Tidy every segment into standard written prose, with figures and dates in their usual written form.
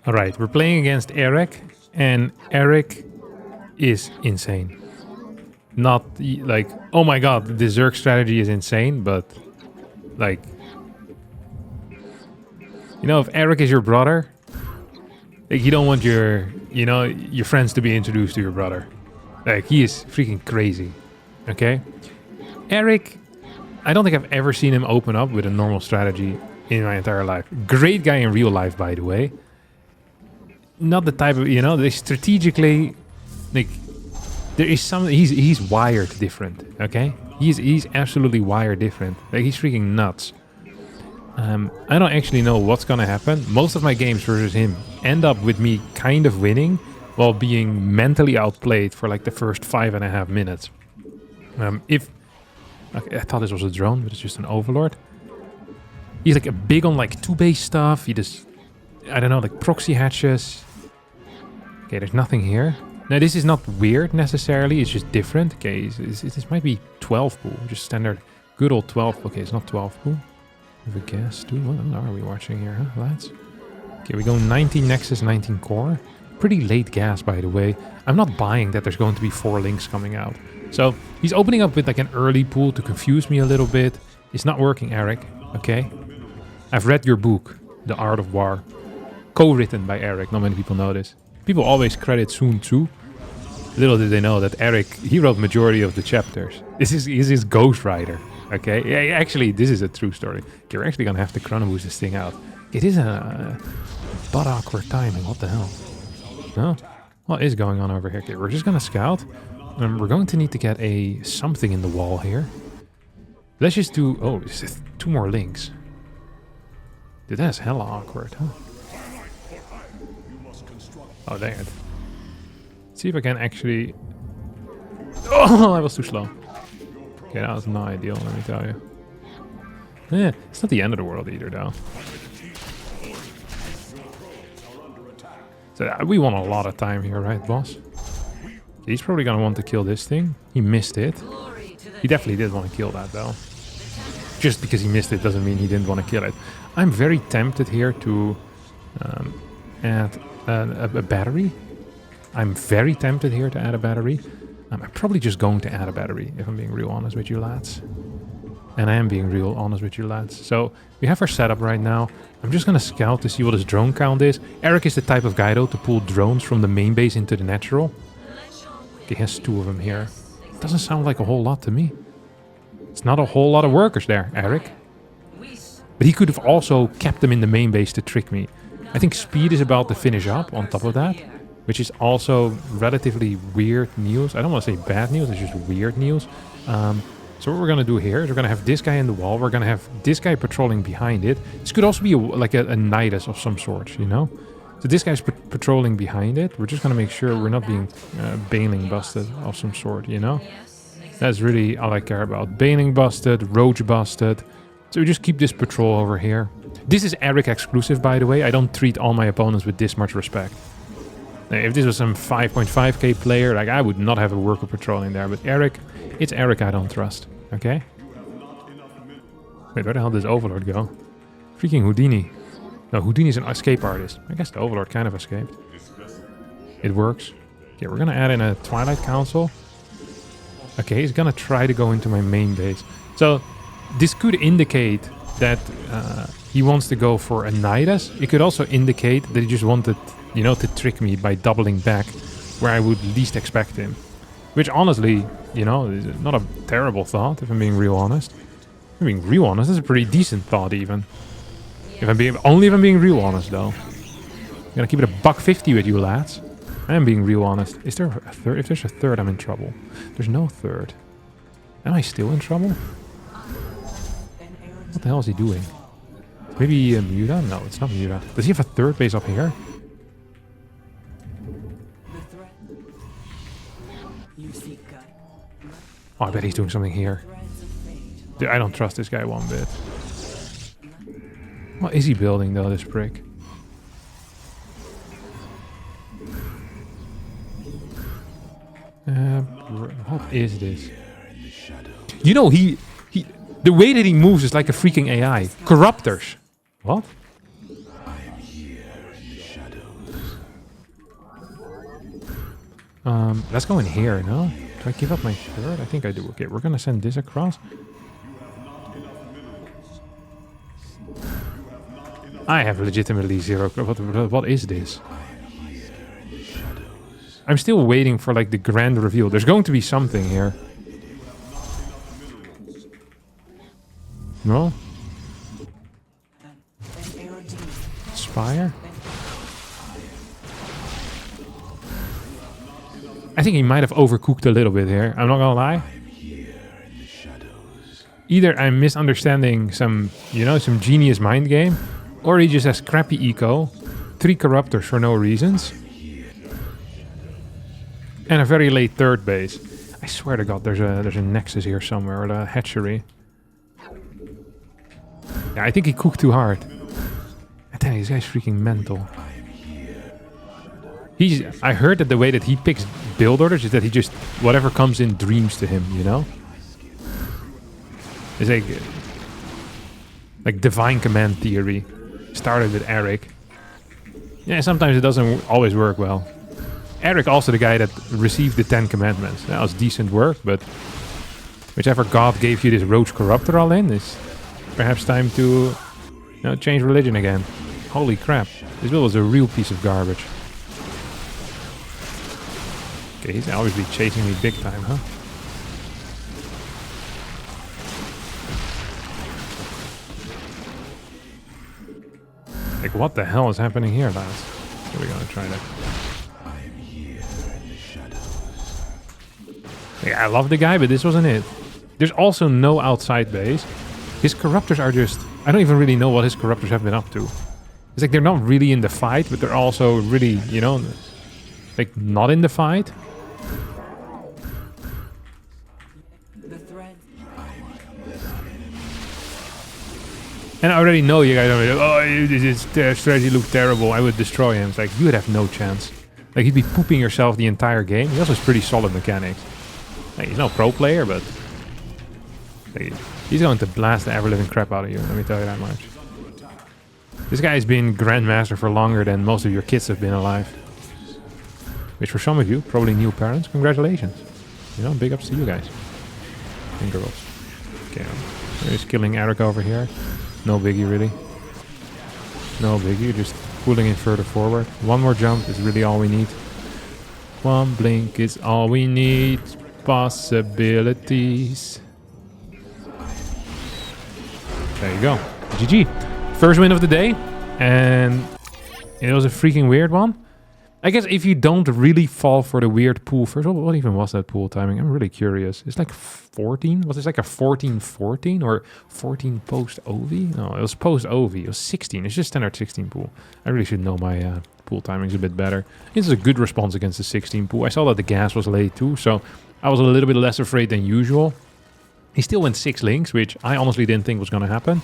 All right, we're playing against Eric, and Eric is insane. Not like, oh my god, the Zerg strategy is insane, but like, you know, if Eric is your brother, like you don't want your, you know, your friends to be introduced to your brother. Like, he is freaking crazy. Okay? Eric, I don't think I've ever seen him open up with a normal strategy in my entire life. Great guy in real life, by the way. Not the type of, you know, they strategically, like, there is some, he's wired different, okay? He's absolutely wired different. Like, he's freaking nuts. I don't actually know what's gonna happen. Most of my games versus him end up with me kind of winning while being mentally outplayed for like the first 5.5 minutes. Okay, I thought this was a drone, but it's just an overlord. He's like a big on like 2-base stuff. He just, I don't know, like proxy hatches. Okay, there's nothing here. Now this is not weird necessarily, it's just different. Okay, this might be 12 pool, just standard good old 12. Okay, it's not 12 pool. I have a guess, dude. What are we watching here, huh, lads? Okay, we go 19 Nexus, 19 Core. Pretty late gas, by the way. I'm not buying that there's going to be 4 links coming out. So he's opening up with like an early pool to confuse me a little bit. It's not working, Eric. Okay. I've read your book, The Art of War. Co-written by Eric. Not many people know this. People always credit Sun Tzu. Little did they know that Eric, he wrote majority of the chapters. This is his ghostwriter. Okay. Yeah, actually, this is a true story. You're actually gonna have to chrono boost this thing out. It is a butt awkward timing. What the hell? No? What is going on over here? Okay, we're just gonna scout. We're going to need to get a something in the wall here. Let's just do... Oh, this is 2 more links. Dude, that's hella awkward, huh? Oh, dang it. Let's see if I can actually... Oh, I was too slow. Okay, that was not ideal, let me tell you. Yeah, it's not the end of the world either, though. So we won a lot of time here, right, boss? He's probably gonna want to kill this thing. He missed it. He definitely did want to kill that, though. Just because he missed it doesn't mean he didn't want to kill it. I'm very tempted here to add a battery. I'm very tempted here to add a battery. I'm probably just going to add a battery, if I'm being real honest with you lads. And I am being real honest with you lads. So we have our setup right now. I'm just gonna scout to see what his drone count is. Eric is the type of guy, though, to pull drones from the main base into the natural. Okay, he has 2 of them here. Doesn't sound like a whole lot to me. It's not a whole lot of workers there, Eric. But he could have also kept them in the main base to trick me. I think speed is about to finish up on top of that, which is also relatively weird news. I don't want to say bad news, it's just weird news. So what we're going to do here is we're going to have this guy in the wall. We're going to have this guy patrolling behind it. This could also be like a Nidus of some sort, you know? So this guy's patrolling behind it. We're just going to make sure we're not being baneling busted of some sort, you know? That's really all I care about. Baneling busted, roach busted. So we just keep this patrol over here. This is Eric exclusive, by the way. I don't treat all my opponents with this much respect. Now, if this was some 5.5k player, like, I would not have a worker patrolling there. But Eric, it's Eric I don't trust, okay? Wait, where the hell did this Overlord go? Freaking Houdini. No, Houdini's an escape artist. I guess the Overlord kind of escaped. It works. Okay, we're gonna add in a Twilight Council. Okay, he's gonna try to go into my main base. So, this could indicate that he wants to go for a Nidus. It could also indicate that he just wanted, you know, to trick me by doubling back where I would least expect him. Which honestly, you know, is not a terrible thought, if I'm being real honest. If I'm being real honest, that's a pretty decent thought even. Only if I'm being real honest, though. I'm gonna keep it $1.50 with you lads. I am being real honest. Is there a third? If there's a third, I'm in trouble. There's no third. Am I still in trouble? What the hell is he doing? Maybe Muta? No, it's not Muta. Does he have a third base up here? Oh, I bet he's doing something here. Dude, I don't trust this guy one bit. What is he building, though, this prick? What is this? You know, the way that he moves is like a freaking AI. Corruptors. What? Let's go in here, no? Do I give up my third? I think I do. Okay, we're gonna send this across. I have legitimately zero. What is this? I'm still waiting for like the grand reveal. There's going to be something here. No? Spire? I think he might have overcooked a little bit here. I'm not gonna lie. Either I'm misunderstanding some, you know, some genius mind game, or he just has crappy eco, 3 corruptors for no reasons, and a very late third base. I swear to God, there's a nexus here somewhere, or a hatchery. Yeah, I think he cooked too hard. I tell you, this guy's freaking mental. I heard that the way that he picks build orders is that he just, whatever comes in dreams to him, you know? It's like divine command theory. Started with Eric. Yeah, sometimes it doesn't always work well. Eric also the guy that received the 10 commandments. That was decent work, but whichever god gave you this roach corruptor all in is perhaps time to, you know, change religion again. Holy crap. This build was a real piece of garbage. Okay, he's obviously chasing me big time, huh? Like, what the hell is happening here, lads? So we're gonna try that. Yeah, I love the guy, but this wasn't it. There's also no outside base. His corruptors are just... I don't even really know what his corruptors have been up to. It's like they're not really in the fight, but they're also really, you know, like not in the fight. And I already know you guys are like, oh, this strategy looked terrible, I would destroy him. It's like, you would have no chance. Like, he'd be pooping yourself the entire game. He also has pretty solid mechanics. Like, he's no pro player, but... like, he's going to blast the ever-living crap out of you, let me tell you that much. This guy has been Grandmaster for longer than most of your kids have been alive. Which for some of you, probably new parents, congratulations. You know, big ups to you guys. And girls. Okay, he's killing Eric over here. No biggie, really. No biggie, just pulling it further forward. One more jump is really all we need. One blink is all we need. Possibilities. There you go. GG. First win of the day. And it was a freaking weird one. I guess if you don't really fall for the weird pool first, what even was that pool timing? I'm really curious. It's like 14? Was this like a 14-14 or 14 post-OV? No, it was post-OV. It was 16. It's just standard 16 pool. I really should know my pool timings a bit better. This is a good response against the 16 pool. I saw that the gas was late too, so I was a little bit less afraid than usual. He still went 6 links, which I honestly didn't think was going to happen.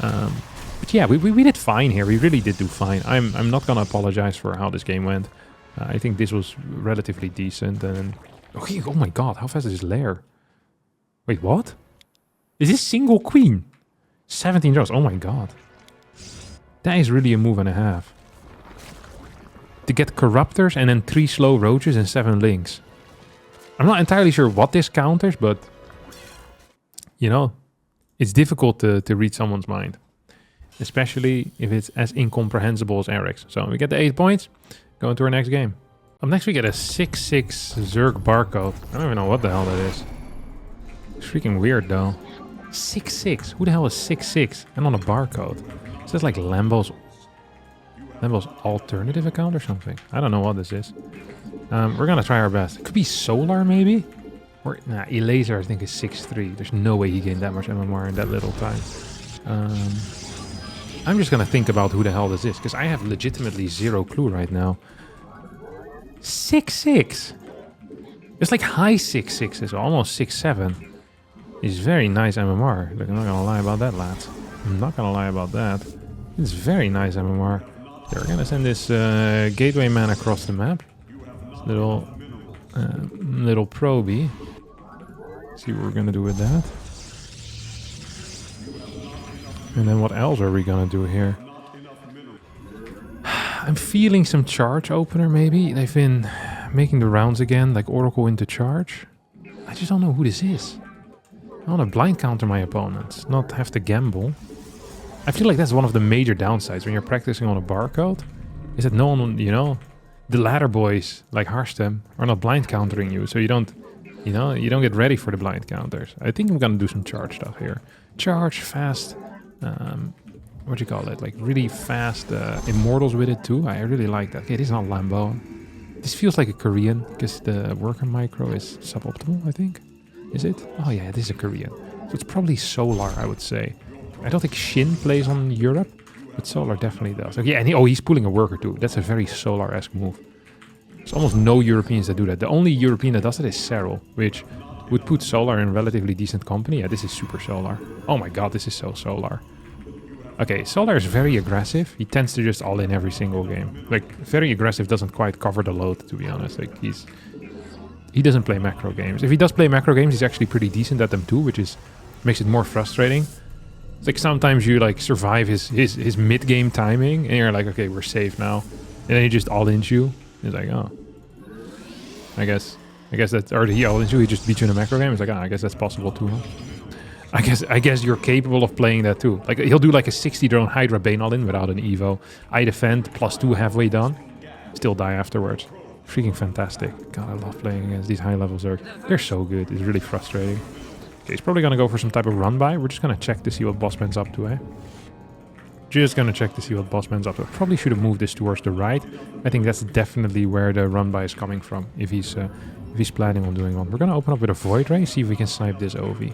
But yeah, we did fine here. We really did do fine. I'm not gonna apologize for how this game went. I think this was relatively decent. And oh my god, how fast is this lair? Wait, what? Is this single queen? 17 draws. Oh my god, that is really a move and a half. To get corruptors and then 3 slow roaches and 7 links. I'm not entirely sure what this counters, but you know, it's difficult to read someone's mind. Especially if it's as incomprehensible as Eric's. So we get the 8 points. Go into our next game. Up next we get a 6-6 Zerg barcode. I don't even know what the hell that is. It's freaking weird though. 6-6. Who the hell is 6-6? And on a barcode. Is this like Lambo's alternative account or something? I don't know what this is. We're gonna try our best. It could be Solar maybe? Or nah, Elaser I think is 6-3. There's no way he gained that much MMR in that little time. I'm just gonna think about who the hell this is, because I have legitimately zero clue right now. 6-6. It's like high 6-6s, almost 6-7. It's very nice MMR. Look, I'm not gonna lie about that, lads. I'm not gonna lie about that. It's very nice MMR. Yeah, we're gonna send this gateway man across the map. This little probie. See what we're gonna do with that. And then what else are we gonna do here? I'm feeling some charge opener maybe. They've been making the rounds again, like Oracle into charge. I just don't know who this is. I want to blind counter my opponents, not have to gamble. I feel like that's one of the major downsides when you're practicing on a barcode, is that no one, you know, the ladder boys like Harstem are not blind countering you, so you don't, you know, you don't get ready for the blind counters. I think I'm gonna do some charge stuff here. Charge, fast, what do you call it? Like really fast immortals with it too. I really like that. Okay, this is not Lambo. This feels like a Korean because the worker micro is suboptimal, I think. Is it? Oh yeah, this is a Korean. So it's probably Solar, I would say. I don't think Shin plays on Europe, but Solar definitely does. Okay, and he's pulling a worker too. That's a very Solar-esque move. There's almost no Europeans that do that. The only European that does it is Serral, which would put Solar in relatively decent company. Yeah, this is super Solar. Oh my god, this is so Solar. Okay, Solar is very aggressive. He tends to just all in every single game. Like, very aggressive doesn't quite cover the load, to be honest. Like, he doesn't play macro games. If he does play macro games, he's actually pretty decent at them too, which is makes it more frustrating. It's like sometimes you like survive his mid-game timing and you're like, okay, we're safe now. And then he just all-ins you. He's like, oh. I guess that's, or he all-ins you, he just beats you in a macro game. It's like, I guess that's possible too, huh? I guess you're capable of playing that too. Like, he'll do like a 60 drone Hydra Bane all-in without an Evo. I defend, +2 halfway done. Still die afterwards. Freaking fantastic. God, I love playing against these high-level Zerg. They're so good. It's really frustrating. Okay, he's probably gonna go for some type of run-by. We're just gonna check to see what Bossman's up to, eh? Just gonna check to see what Bossman's up to. Probably should have moved this towards the right. I think that's definitely where the run-by is coming from, if he's planning on doing one. We're gonna open up with a Void Ray, see if we can snipe this OV.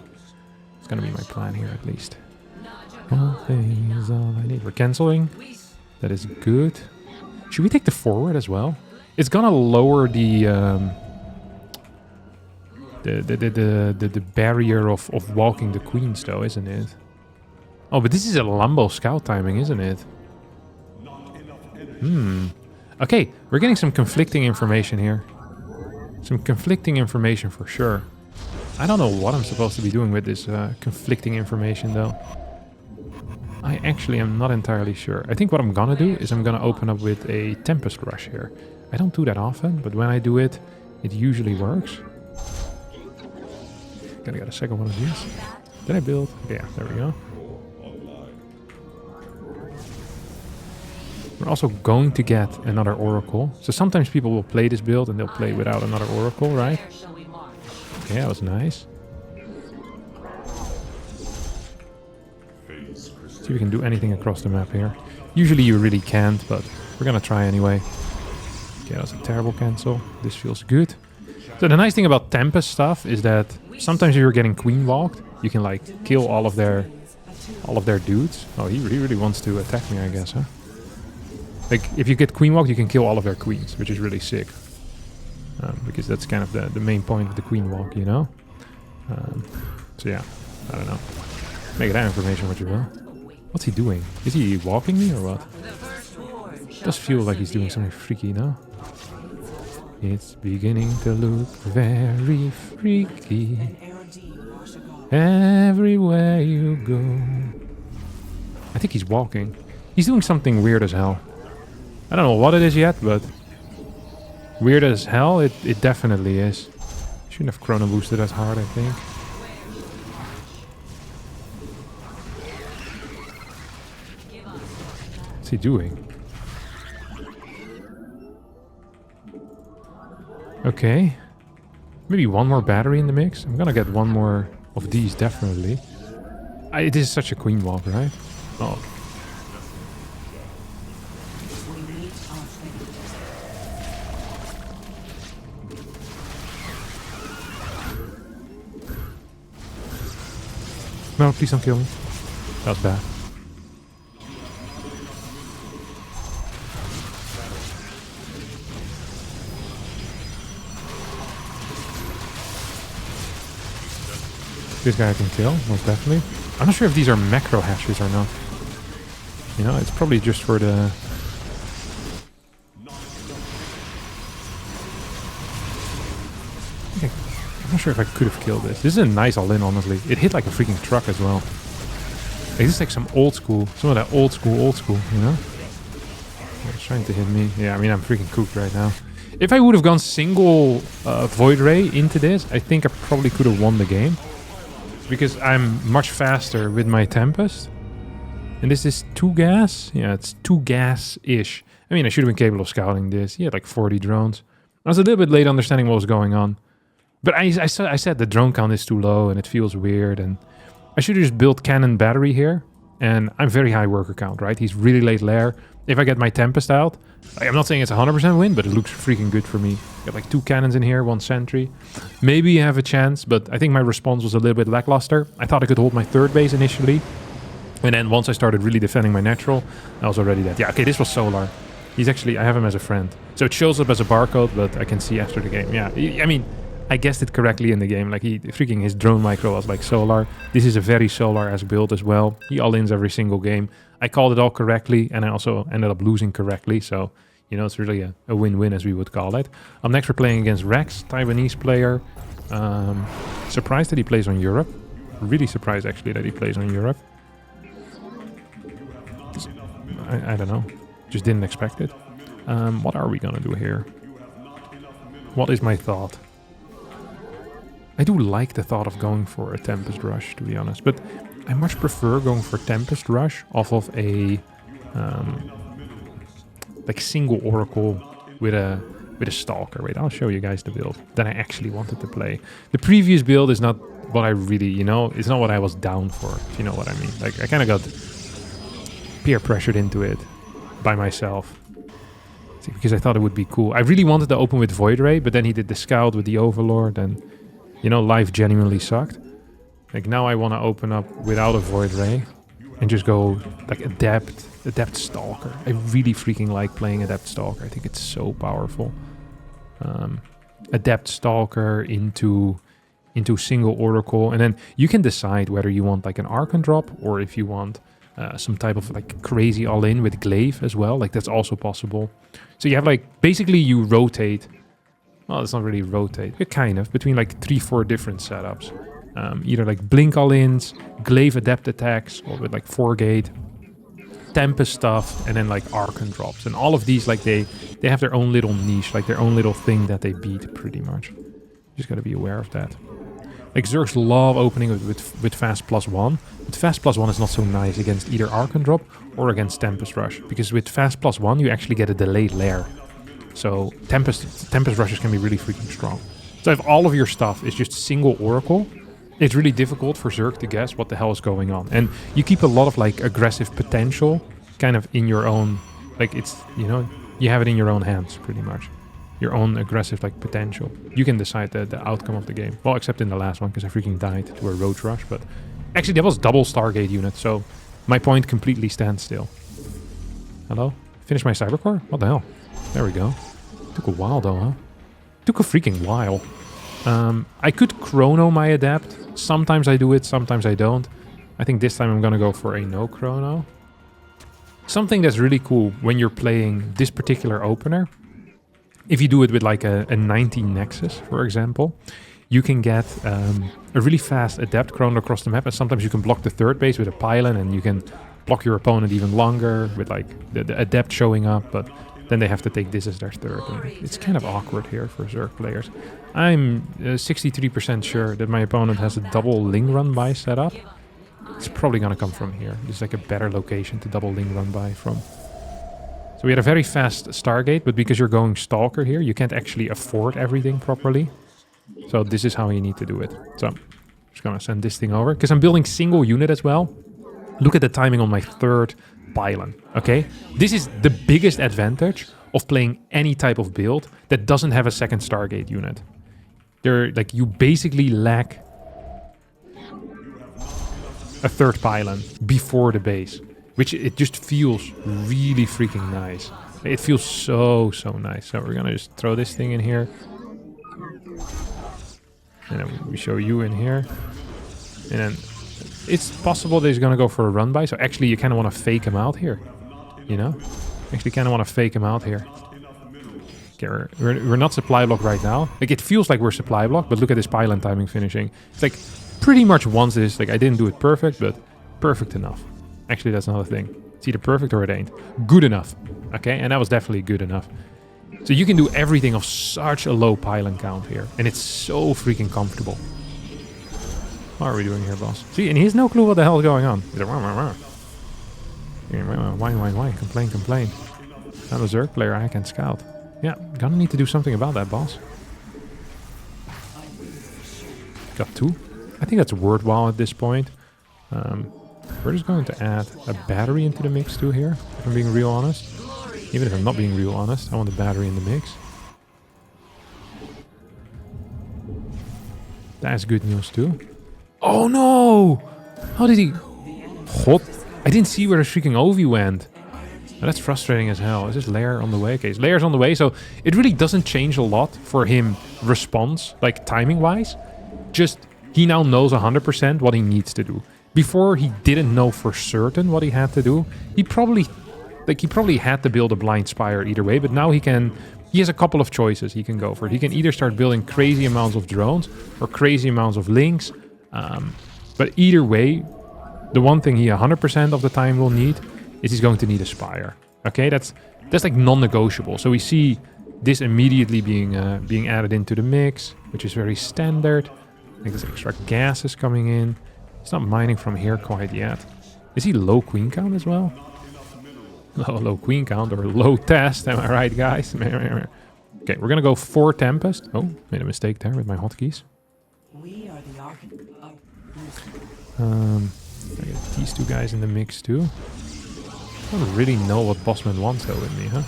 It's gonna be my plan here, at least. One thing is all I need. We're canceling. That is good. Should we take the forward as well? It's gonna lower the barrier of walking the queens, though, isn't it? Oh, but this is a Lambo scout timing, isn't it? Okay, we're getting some conflicting information here. Some conflicting information for sure. I don't know what I'm supposed to be doing with this conflicting information, though. I actually am not entirely sure. I think what I'm gonna do is I'm gonna open up with a Tempest Rush here. I don't do that often, but when I do it, it usually works. Gotta get a second one of these. Did I build? Yeah, there we go. We're also going to get another Oracle. So sometimes people will play this build and they'll play without another Oracle, right? Okay, that was nice. See if we can do anything across the map here. Usually you really can't, but we're gonna try anyway. Okay, that's a terrible cancel. This feels good. So the nice thing about Tempest stuff is that sometimes if you're getting queen walked, you can like kill all of their dudes. Oh, he really wants to attack me, I guess, huh? Like, if you get queen walked, you can kill all of their queens, which is really sick. Because that's kind of the main point of the queen walk, you know? So yeah, I don't know. Make that information what you will. What's he doing? Is he walking me or what? Does feel like he's doing something freaky, no? It's beginning to look very freaky. Everywhere you go. I think he's walking. He's doing something weird as hell. I don't know what it is yet, but weird as hell, it definitely is. Shouldn't have chrono boosted as hard, I think. What's he doing? Okay. Maybe one more battery in the mix. I'm gonna get one more of these, definitely. It is such a queen walk, right? Oh. No, please don't kill me. That was bad. This guy I can kill, most definitely. I'm not sure if these are macro hashes or not. You know, it's probably just for the... Okay. I'm not sure if I could have killed this. This is a nice all-in, honestly. It hit like a freaking truck as well. Like, this is like some old school. Some of that old school, you know? It's trying to hit me. Yeah, I mean, I'm freaking cooked right now. If I would have gone single Void Ray into this, I think I probably could have won the game. Because I'm much faster with my Tempest. And this is 2 gas? Yeah, it's 2 gas-ish. I mean, I should have been capable of scouting this. He had like 40 drones. I was a little bit late understanding what was going on. But I said the drone count is too low and it feels weird. And I should have just built cannon battery here. And I'm very high worker count, right? He's really late lair. If I get my Tempest out, I'm not saying it's a 100% win, but it looks freaking good for me. Got like 2 cannons in here, 1 sentry. Maybe you have a chance, but I think my response was a little bit lackluster. I thought I could hold my 3rd base initially. And then once I started really defending my natural, I was already dead. Yeah, okay, this was Solar. He's actually, I have him as a friend. So it shows up as a barcode, but I can see after the game. Yeah, I mean, I guessed it correctly in the game. Like, his drone micro was like Solar. This is a very Solar-esque build as well. He all-ins every single game. I called it all correctly, and I also ended up losing correctly. So, you know, it's really a win-win, as we would call it. Next, we're playing against Rex, Taiwanese player. Surprised that he plays on Europe. Really surprised, actually, that he plays on Europe. I don't know. Just didn't expect it. What are we gonna do here? What is my thought? I do like the thought of going for a Tempest Rush, to be honest, but I much prefer going for Tempest Rush off of a like single Oracle with a Stalker. Wait, I'll show you guys the build that I actually wanted to play. The previous build is not what I really, you know, it's not what I was down for, if you know what I mean. Like, I kind of got peer pressured into it by myself. Because I thought it would be cool. I really wanted to open with Void Ray, but then he did the Scout with the Overlord, and, you know, life genuinely sucked. Like, now I want to open up without a Void Ray and just go, like, Adept Stalker. I really freaking like playing Adept Stalker. I think it's so powerful. Adept Stalker into single Oracle, and then you can decide whether you want, like, an Archon drop, or if you want some type of like crazy all-in with Glaive as well. Like, that's also possible. So you have like, basically you rotate. Well, it's not really rotate. But kind of. Between like 3-4 different setups. Either like Blink all-ins, Glaive Adept attacks, or with like 4-gate, Tempest stuff, and then like Archon drops. And all of these, like they have their own little niche, like their own little thing that they beat pretty much. You just gotta be aware of that. Like, Zergs love opening with Fast +1. But Fast +1 is not so nice against either Archon Drop or against Tempest Rush. Because with Fast +1, you actually get a delayed lair. So Tempest Rushes can be really freaking strong. So if all of your stuff is just single Oracle, it's really difficult for Zerg to guess what the hell is going on. And you keep a lot of, like, aggressive potential kind of in your own... Like, it's, you know, you have it in your own hands, pretty much. Your own aggressive, like, potential. You can decide the outcome of the game. Well, except in the last one, because I freaking died to a Roach Rush. But actually, that was double Stargate unit, so my point completely stands still. Hello? Finish my Cybercore? What the hell? There we go. Took a while, though, huh? Took a freaking while. I could chrono my Adept. Sometimes I do it, sometimes I don't. I think this time I'm gonna go for a no chrono. Something that's really cool when you're playing this particular opener, if you do it with like a 90 Nexus, for example, you can get a really fast Adept chrono across the map, and sometimes you can block the third base with a Pylon, and you can block your opponent even longer with like the Adept showing up, but then they have to take this as their third. And it's kind of awkward here for Zerg players. I'm 63% sure that my opponent has a double Ling Run By set up. It's probably going to come from here. It's like a better location to double Ling Run By from. So we had a very fast Stargate, but because you're going Stalker here, you can't actually afford everything properly. So this is how you need to do it. So I'm just going to send this thing over, because I'm building single unit as well. Look at the timing on my third Pylon, okay? This is the biggest advantage of playing any type of build that doesn't have a second Stargate unit. Like, you basically lack a third Pylon before the base, which it just feels really freaking nice. It feels so nice. So we're gonna just throw this thing in here. And then we show you in here. And then it's possible that he's gonna go for a run by. So actually you kind of want to fake him out here. You know? Actually kind of want to fake him out here. Okay, we're not supply block right now. Like, it feels like we're supply block, but look at this Pylon timing finishing. It's like pretty much once this, like, I didn't do it perfect, but perfect enough. Actually, that's another thing. It's either perfect or it ain't. Good enough. Okay, and that was definitely good enough. So you can do everything of such a low pylon count here. And it's so freaking comfortable. What are we doing here, boss? See, and he has no clue what the hell is going on. He's like, wah, wah, wah. Whine. Complain. I'm a Zerg player, I can scout. Yeah, gonna need to do something about that, boss. Got 2. I think that's worthwhile at this point. We're just going to add a battery into the mix too here, if I'm being real honest. Even if I'm not being real honest, I want the battery in the mix. That's good news too. Oh no! How did he... What? I didn't see where the freaking Ovi went. Oh, that's frustrating as hell. Is this Lair on the way? Okay, his Lair's on the way, so it really doesn't change a lot for him response, like timing-wise. Just, he now knows 100% what he needs to do. Before, he didn't know for certain what he had to do. He probably had to build a blind spire either way, but now he has a couple of choices he can go for. He can either start building crazy amounts of drones or crazy amounts of links. But either way, the one thing he 100% of the time will need is he's going to need a spire. Okay, that's like non-negotiable. So we see this immediately being added into the mix, which is very standard. I think there's extra gases coming in. He's not mining from here quite yet. Is he low queen count as well? Low queen count or low test, am I right, guys? Okay, we're gonna go 4 Tempest. Oh, made a mistake there with my hotkeys. I get these 2 guys in the mix too. I don't really know what Bossman wants though with me, huh?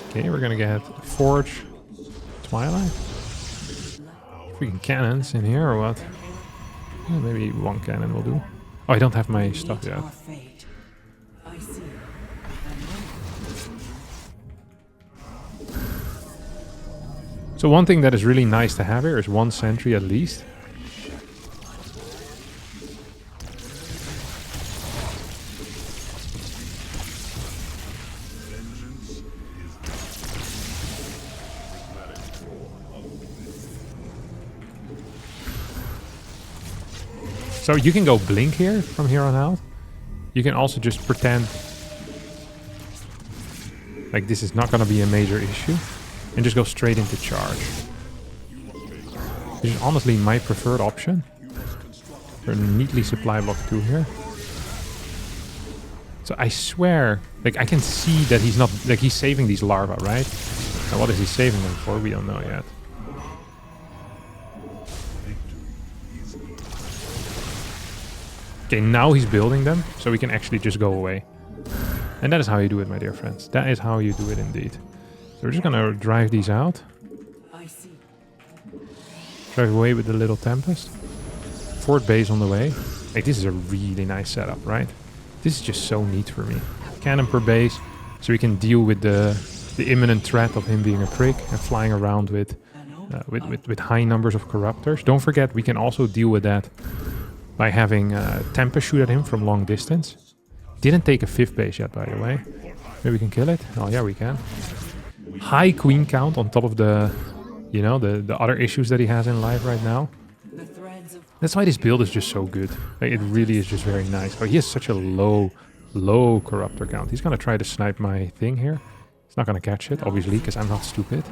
Okay, we're gonna get Forge, Twilight. Freaking cannons in here or what? Yeah, maybe 1 cannon will do. Oh, I don't have my stuff yet. So one thing that is really nice to have here is 1 sentry at least. So you can go blink here from here on out. You can also just pretend like this is not going to be a major issue and just go straight into charge. Which is honestly my preferred option. We're neatly supply block 2 here. So I swear, like I can see that he's not, like he's saving these larvae, right? And what is he saving them for? We don't know yet. Okay, now he's building them, so we can actually just go away. And that is how you do it, my dear friends. That is how you do it indeed. So we're just gonna drive these out. Drive away with the little Tempest. 4th base on the way. Like, this is a really nice setup, right? This is just so neat for me. Cannon per base, so we can deal with the imminent threat of him being a prick and flying around with high numbers of corruptors. Don't forget, we can also deal with that by having Tempest shoot at him from long distance. Didn't take a 5th base yet, by the way. Maybe we can kill it. Oh yeah, we can. High queen count on top of the, you know, the other issues that he has in life right now. That's why this build is just so good. Like, it really is just very nice. But he has such a low corruptor count. He's gonna try to snipe my thing here. He's not gonna catch it, obviously, because I'm not stupid.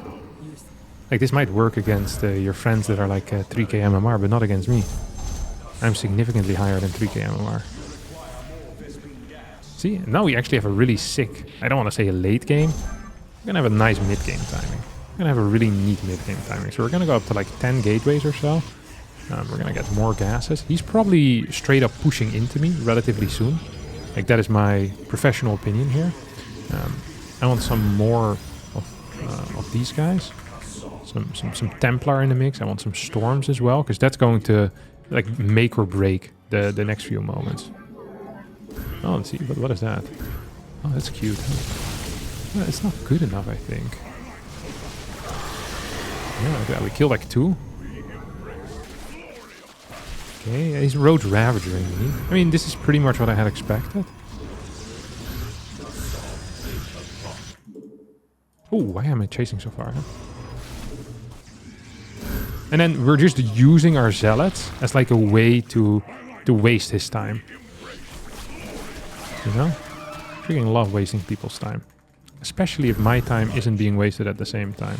Like, this might work against your friends that are like 3k MMR, but not against me. I'm significantly higher than 3k MMR. See, now we actually have a really sick, I don't want to say a late game. We're gonna have a nice mid-game timing. We're gonna have a really neat mid-game timing. So we're gonna go up to like 10 gateways or so. We're gonna get more gases. He's probably straight up pushing into me relatively soon. Like, that is my professional opinion here. I want some more of these guys. Some Templar in the mix. I want some Storms as well, because that's going to like make or break the next few moments. Oh, let's see. What is that? Oh, that's cute. Well, it's not good enough, I think. Yeah, we killed like 2. Okay, he's Roach Ravaging me. I mean, this is pretty much what I had expected. Oh, why am I chasing so far? Huh? And then we're just using our zealots as like a way to to waste his time. You know? Freaking love wasting people's time. Especially if my time isn't being wasted at the same time.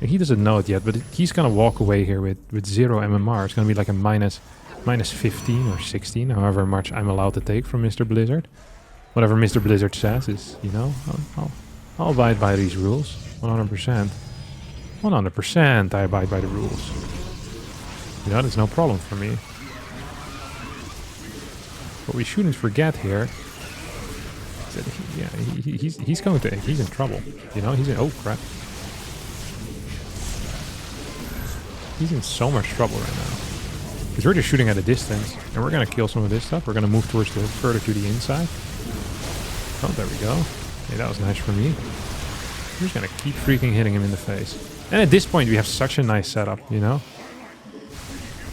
And he doesn't know it yet, but he's gonna walk away here with 0 MMR. It's gonna be like a minus 15 or 16, however much I'm allowed to take from Mr. Blizzard. Whatever Mr. Blizzard says is, you know, I'll abide by these rules. 100%. 100% I abide by the rules. You know, that's no problem for me. What we shouldn't forget here is that he's in trouble. You know, he's in, oh crap. He's in so much trouble right now. Because we're just shooting at a distance, and we're gonna kill some of this stuff. We're gonna move towards further to the inside. Oh, there we go. Okay, that was nice for me. We're just gonna keep freaking hitting him in the face. And at this point, we have such a nice setup, you know?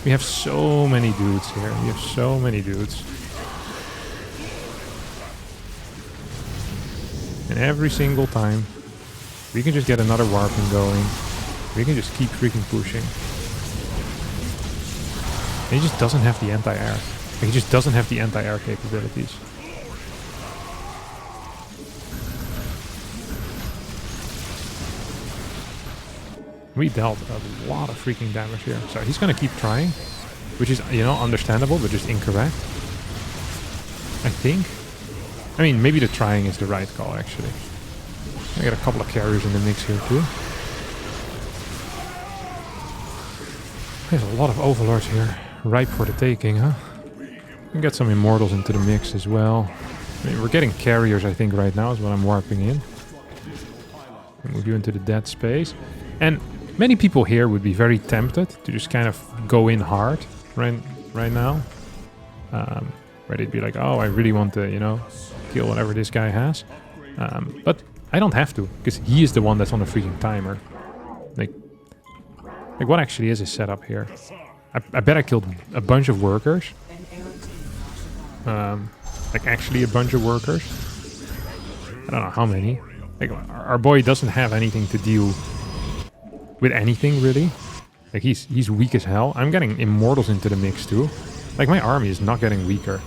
We have so many dudes here. We have so many dudes. And every single time, we can just get another warping going. We can just keep freaking pushing. And he just doesn't have the anti-air. Like, he just doesn't have the anti-air capabilities. We dealt a lot of freaking damage here. So he's gonna keep trying, which is, you know, understandable, but just incorrect. I think. I mean, maybe the trying is the right call, actually. I got a couple of carriers in the mix here, too. There's a lot of overlords here, ripe for the taking, huh? We can get some immortals into the mix as well. I mean, we're getting carriers, I think, right now is what I'm warping in. Move you into the dead space. And many people here would be very tempted to just kind of go in hard right now. Where they'd be like, oh, I really want to, you know, kill whatever this guy has. But I don't have to, because he is the one that's on the freaking timer. Like what actually is his setup here? I bet I killed a bunch of workers. Like actually a bunch of workers. I don't know how many. Like our boy doesn't have anything to deal with anything really. Like he's weak as hell. I'm getting immortals into the mix too. Like my army is not getting weaker.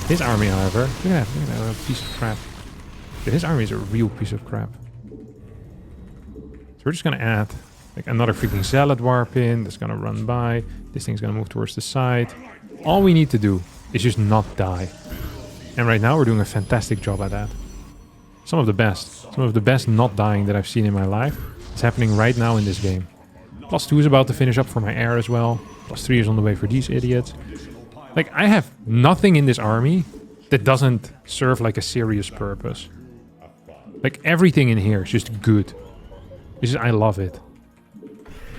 His army, however, look at that piece of crap. Yeah, his army is a real piece of crap. So we're just gonna add like another freaking salad warp in. That's gonna run by. This thing's gonna move towards the side. All we need to do is just not die. And right now we're doing a fantastic job at that. Some of the best not dying that I've seen in my life is happening right now in this game. +2 is about to finish up for my air as well. +3 is on the way for these idiots. Like, I have nothing in this army that doesn't serve like a serious purpose. Like, everything in here is just good. I love it.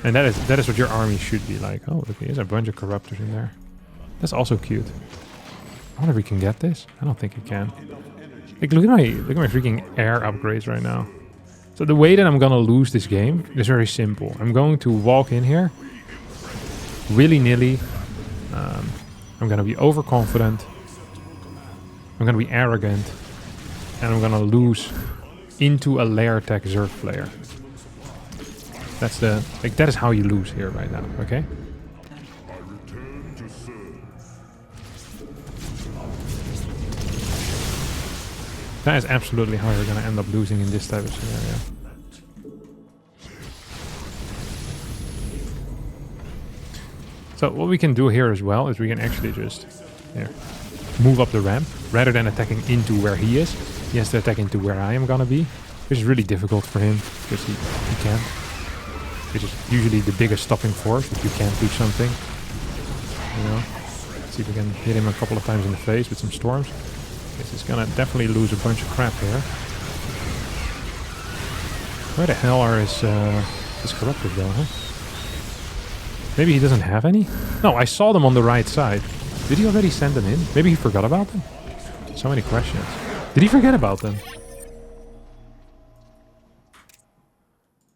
And that is what your army should be like. Oh, look, there's a bunch of corruptors in there. That's also cute. I wonder if we can get this. I don't think we can. Like, look at my freaking air upgrades right now. So the way that I'm gonna lose this game is very simple. I'm going to walk in here, willy-nilly. I'm gonna be overconfident. I'm gonna be arrogant, and I'm gonna lose into a lair tech Zerg player. That is how you lose here right now. Okay. That is absolutely how you're gonna end up losing in this type of scenario. So what we can do here as well is we can actually just move up the ramp rather than attacking into where he is. He has to attack into where I am gonna be, which is really difficult for him because he can't. Which is usually the biggest stopping force if you can't do something. You know. Let's see if we can hit him a couple of times in the face with some storms. This is gonna definitely lose a bunch of crap here. Where the hell are his corruptors though, huh? Maybe he doesn't have any? No, I saw them on the right side. Did he already send them in? Maybe he forgot about them? So many questions. Did he forget about them?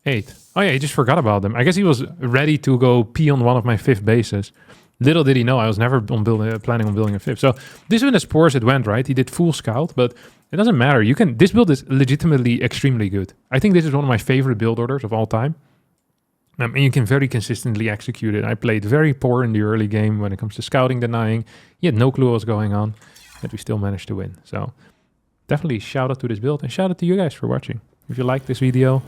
8. Oh yeah, he just forgot about them. I guess he was ready to go pee on one of my 5th bases. Little did he know I was never planning on building a 5th. So this went as poor as it went, right? He did full scout, but it doesn't matter. This build is legitimately extremely good. I think this is one of my favorite build orders of all time. And you can very consistently execute it. I played very poor in the early game when it comes to scouting denying. He had no clue what was going on, but we still managed to win. So definitely shout out to this build and shout out to you guys for watching. If you like this video,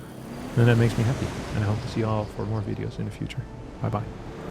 then that makes me happy. And I hope to see you all for more videos in the future. Bye bye.